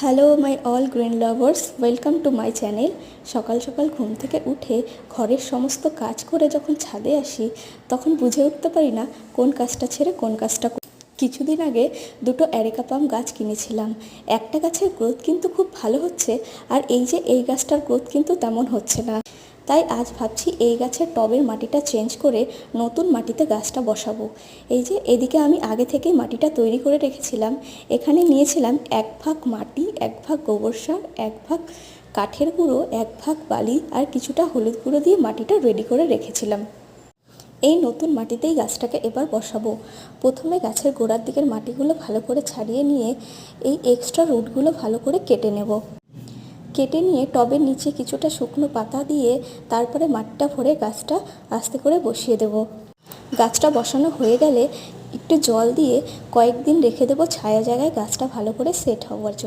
Hello my all green lovers, welcome to my channel. সকাল সকাল ঘুম থেকে উঠে ঘরের সমস্ত কাজ করে যখন ছাদে আসি তখন বুঝে উঠতে পারি না কোন কাজটা ছেড়ে কোন কাজটা। কিছুদিন আগে দুটো অ্যারেকা পাম গাছ কিনেছিলাম। একটা গাছের গ্রোথ কিন্তু খুব ভালো হচ্ছে, আর এই গাছটার গ্রোথ কিন্তু তেমন হচ্ছে না। তাই আজ ভাবছি এই গাছের টবের মাটিটা চেঞ্জ করে নতুন মাটিতে গাছটা বসাবো। এদিকে আমি আগে থেকেই মাটিটা তৈরি করে রেখেছিলাম। এখানে নিয়েছিলাম 1 ভাগ মাটি, 1 ভাগ গোবর সার, 1 ভাগ কাঠের গুঁড়ো, 1 ভাগ বালি আর কিছুটা হলুদ গুঁড়ো দিয়ে মাটিটা রেডি করে রেখেছিলাম। এই নতুন মাটিতেই গাছটাকে এবার বসাবো। প্রথমে গাছের গোড়ার দিকের মাটিগুলো ভালো করে ছাড়িয়ে নিয়ে এই এক্সট্রা রুটগুলো ভালো করে কেটে নেব। কেটে নিয়ে টবের নিচে কিছুটা শুকনো পাতা দিয়ে তারপরে মাটিটা ভরে গাছটা আস্তে করে বসিয়ে দেব। গাছটা বসানো হয়ে গেলে একটু জল দিয়ে কয়েকদিন রেখে দেবো ছায়া জায়গায় গাছটা ভালো করে সেট হওয়ার জন্য।